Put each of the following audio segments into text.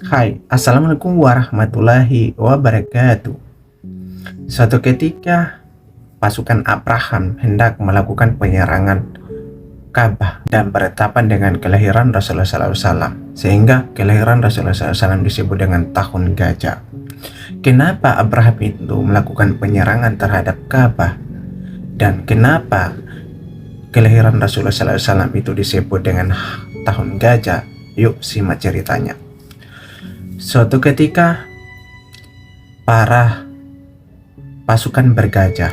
Hai, Assalamualaikum warahmatullahi wabarakatuh. Suatu ketika, pasukan Abraham hendak melakukan penyerangan Ka'bah dan bertepatan dengan kelahiran Rasulullah SAW, sehingga kelahiran Rasulullah SAW disebut dengan tahun gajah. Kenapa Abraham itu melakukan penyerangan terhadap Ka'bah, dan kenapa kelahiran Rasulullah SAW itu disebut dengan tahun gajah? Yuk simak ceritanya. Suatu ketika, para pasukan bergajah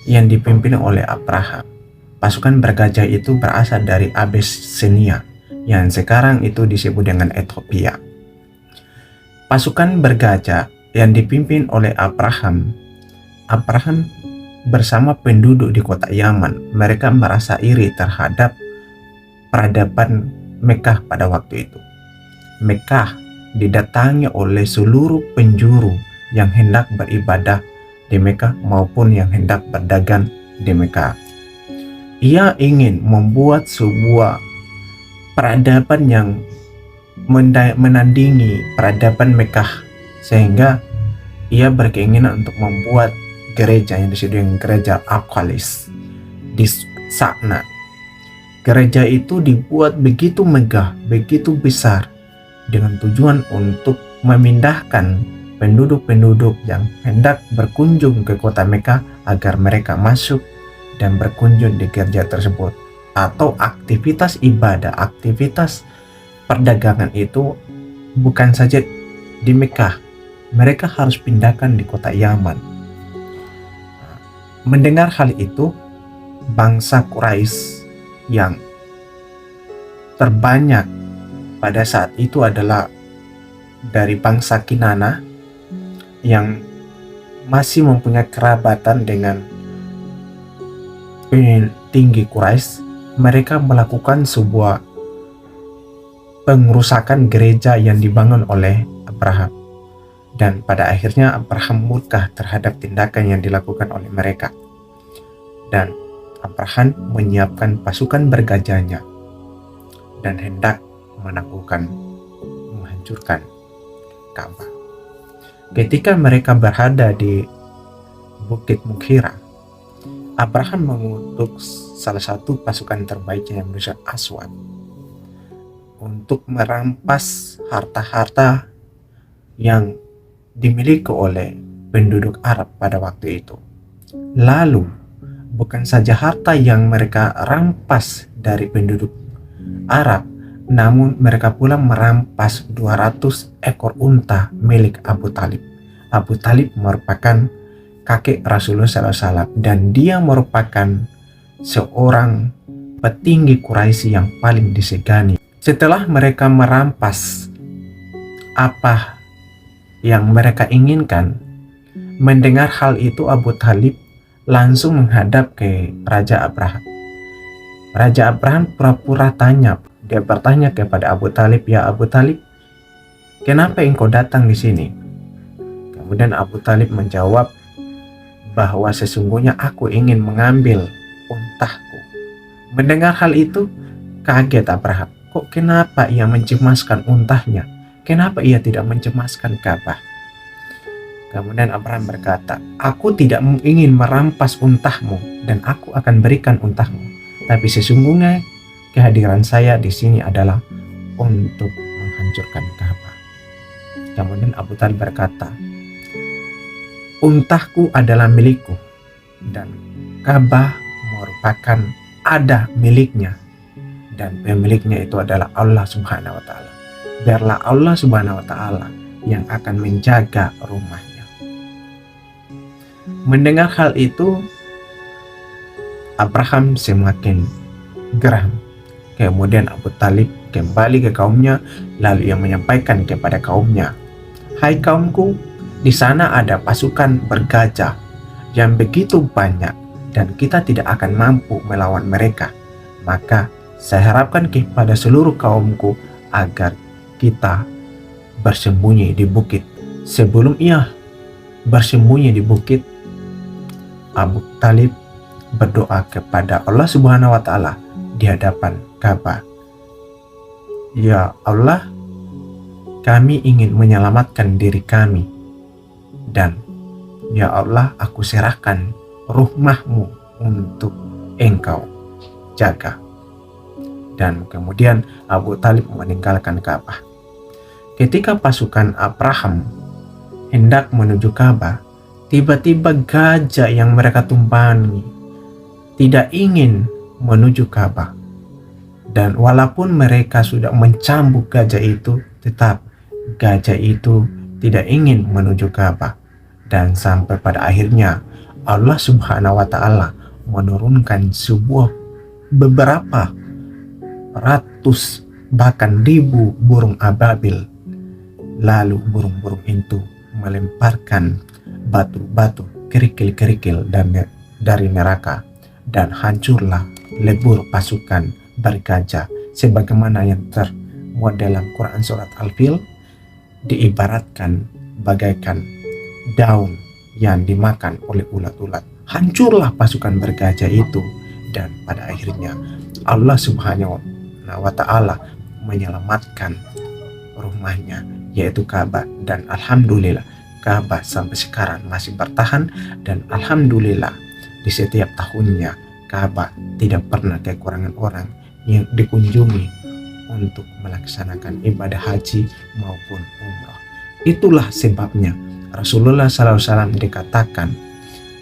yang dipimpin oleh Abraham. Pasukan bergajah itu berasal dari Abyssinia yang sekarang itu disebut dengan Ethiopia. Pasukan bergajah yang dipimpin oleh Abraham bersama penduduk di kota Yaman, mereka merasa iri terhadap peradaban Mekah pada waktu itu. Mekah didatangi oleh seluruh penjuru yang hendak beribadah di Mekah maupun yang hendak berdagang di Mekah. Ia ingin membuat sebuah peradaban yang menandingi peradaban Mekah, sehingga ia berkeinginan untuk membuat gereja yang disebut dengan gereja Al-Qalis di sana. Gereja itu dibuat begitu megah, begitu besar, dengan tujuan untuk memindahkan penduduk-penduduk yang hendak berkunjung ke kota Mekah agar mereka masuk dan berkunjung di gereja tersebut. Atau aktivitas ibadah, aktivitas perdagangan itu bukan saja di Mekah, mereka harus pindahkan di kota Yaman. Mendengar hal itu, bangsa Quraisy yang terbanyak pada saat itu adalah dari bangsa Kinana yang masih mempunyai kerabatan dengan tinggi Quraisy. Mereka melakukan sebuah pengerusakan gereja yang dibangun oleh Abraham, dan pada akhirnya Abraham murka terhadap tindakan yang dilakukan oleh mereka, dan Abraham menyiapkan pasukan bergajahnya dan hendak menghancurkan Ka'bah. Ketika mereka berada di Bukit Mukhira, Abraham mengutus salah satu pasukan terbaiknya yang berusia Aswad untuk merampas harta-harta yang dimiliki oleh penduduk Arab pada waktu itu. Lalu, bukan saja harta yang mereka rampas dari penduduk Arab, namun mereka pula merampas 200 ekor unta milik Abu Talib. Abu Talib merupakan kakek Rasulullah SAW, dan dia merupakan seorang petinggi Quraisy yang paling disegani. Setelah mereka merampas apa yang mereka inginkan, mendengar hal itu Abu Talib langsung menghadap ke Raja Abraham. Raja Abraham pura-pura tanya. Dia bertanya kepada Abu Talib, "Ya Abu Talib, kenapa engkau datang di sini?" Kemudian Abu Talib menjawab bahwa sesungguhnya aku ingin mengambil untahku. Mendengar hal itu, kaget Abraham. Kok kenapa ia mencemaskan untahnya? Kenapa ia tidak mencemaskan Ka'bah? Kemudian Abraham berkata, "Aku tidak ingin merampas untahmu dan aku akan berikan untahmu. Tapi sesungguhnya kehadiran saya di sini adalah untuk menghancurkan Ka'bah." Kemudian Abu Talib berkata, "Untahku adalah milikku dan Ka'bah merupakan ada miliknya, dan pemiliknya itu adalah Allah Subhanahu wa Ta'ala. Biarlah Allah Subhanahu wa Ta'ala yang akan menjaga rumahnya." Mendengar hal itu, Abraham semakin geram. Kemudian Abu Talib kembali ke kaumnya, lalu ia menyampaikan kepada kaumnya, "Hai kaumku, di sana ada pasukan bergajah yang begitu banyak dan kita tidak akan mampu melawan mereka. Maka saya harapkan kepada seluruh kaumku agar kita bersembunyi di bukit." Sebelum ia bersembunyi di bukit, Abu Talib berdoa kepada Allah Subhanahu wa Ta'ala di hadapan Ka'bah. "Ya Allah, kami ingin menyelamatkan diri kami, dan ya Allah, aku serahkan rumahmu untuk engkau jaga. Dan kemudian Abu Talib meninggalkan Ka'bah. Ketika pasukan Abraham hendak menuju Ka'bah, tiba-tiba gajah yang mereka tumpangi tidak ingin menuju Ka'bah. Dan walaupun mereka sudah mencambuk gajah itu, tetap gajah itu tidak ingin menuju Ka'bah. Dan sampai pada akhirnya Allah Subhanahu wa Ta'ala menurunkan beberapa ratus bahkan ribu burung ababil. Lalu burung-burung itu melemparkan batu-batu kerikil-kerikil dari neraka, dan hancurlah lebur pasukan bergajah, sebagaimana yang termuat dalam Quran surat Al-Fil, diibaratkan bagaikan daun yang dimakan oleh ulat-ulat. Hancurlah pasukan bergajah itu, dan pada akhirnya Allah Subhanahu wa Ta'ala menyelamatkan rumahnya, yaitu Ka'bah. Dan alhamdulillah Ka'bah sampai sekarang masih bertahan, dan alhamdulillah di setiap tahunnya Ka'bah tidak pernah kekurangan orang yang dikunjungi untuk melaksanakan ibadah haji maupun umrah. Itulah sebabnya Rasulullah SAW dikatakan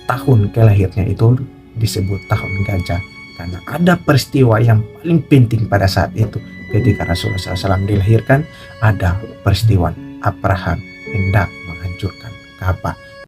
tahun kelahirnya itu disebut tahun gajah, karena ada peristiwa yang paling penting pada saat itu. Ketika Rasulullah SAW dilahirkan, ada peristiwa Abraham hendak menghancurkan Ka'bah.